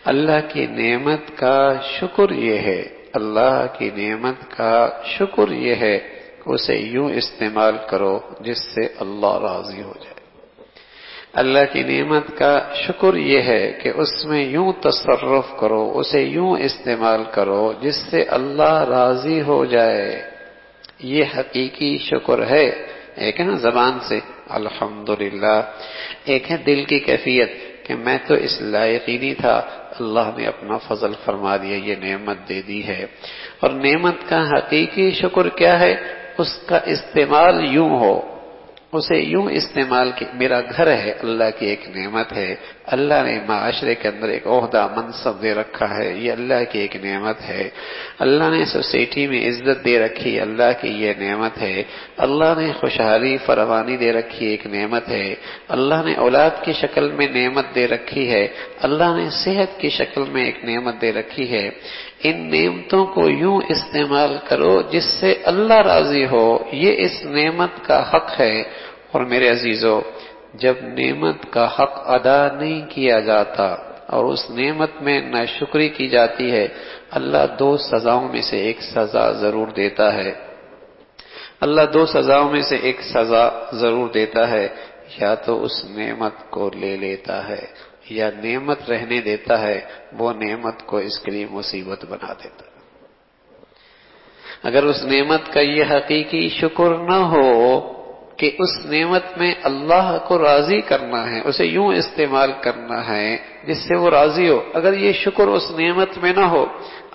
اللہ کی نعمت کا شکر یہ ہے، اللہ کی نعمت کا شکر یہ ہے کہ اسے یوں استعمال کرو جس سے اللہ راضی ہو جائے۔ اللہ کی نعمت کا شکر یہ ہے کہ اس میں یوں تصرف کرو، اسے یوں استعمال کرو جس سے اللہ راضی ہو جائے۔ یہ حقیقی شکر ہے۔ ایک ہے نا زبان سے الحمدللہ، ایک ہے دل کی کیفیت کہ میں تو اس لائق ہی نہیں تھا، اللہ نے اپنا فضل فرما دیا، یہ نعمت دے دی ہے۔ اور نعمت کا حقیقی شکر کیا ہے؟ اس کا استعمال یوں ہو، اسے یوں استعمال کہ میرا گھر ہے اللہ کی ایک نعمت ہے، اللہ نے معاشرے کے اندر ایک عہدہ منصب دے رکھا ہے، یہ اللہ کی ایک نعمت ہے۔ اللہ نے سوسائٹی میں عزت دے رکھی، اللہ کی یہ نعمت ہے۔ اللہ نے خوشحالی فراوانی دے رکھی، ایک نعمت ہے۔ اللہ نے اولاد کی شکل میں نعمت دے رکھی ہے، اللہ نے صحت کی شکل میں ایک نعمت دے رکھی ہے۔ ان نعمتوں کو یوں استعمال کرو جس سے اللہ راضی ہو، یہ اس نعمت کا حق ہے۔ اور میرے عزیزو، جب نعمت کا حق ادا نہیں کیا جاتا اور اس نعمت میں ناشکری کی جاتی ہے، اللہ دو سزاؤں میں سے ایک سزا ضرور دیتا ہے۔ اللہ دو سزاؤں میں سے ایک سزا ضرور دیتا ہے، یا تو اس نعمت کو لے لیتا ہے یا نعمت رہنے دیتا ہے، وہ نعمت کو اس کے لیے مصیبت بنا دیتا ہے۔ اگر اس نعمت کا یہ حقیقی شکر نہ ہو کہ اس نعمت میں اللہ کو راضی کرنا ہے، اسے یوں استعمال کرنا ہے جس سے وہ راضی ہو، اگر یہ شکر اس نعمت میں نہ ہو،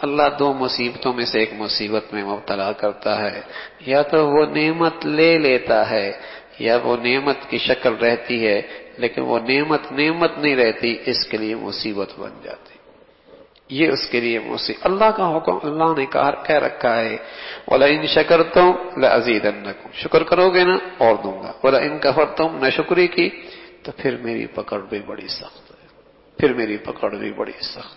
اللہ دو مصیبتوں میں سے ایک مصیبت میں مبتلا کرتا ہے۔ یا تو وہ نعمت لے لیتا ہے، یا وہ نعمت کی شکل رہتی ہے لیکن وہ نعمت نہیں رہتی، اس کے لیے مصیبت بن جاتی۔ یہ اس کے لیے مصیبت۔ اللہ کا حکم، اللہ نے کہہ رکھا ہے وَلَئِن شَكَرْتُمْ لَأَزِيدَنَّكُمْ، شکر کرو گے نا اور دوں گا، وَلَئِن كَفَرْتُمْ، نہ شکری کی تو پھر میری پکڑ بھی بڑی سخت ہے، پھر میری پکڑ بھی بڑی سخت ہے۔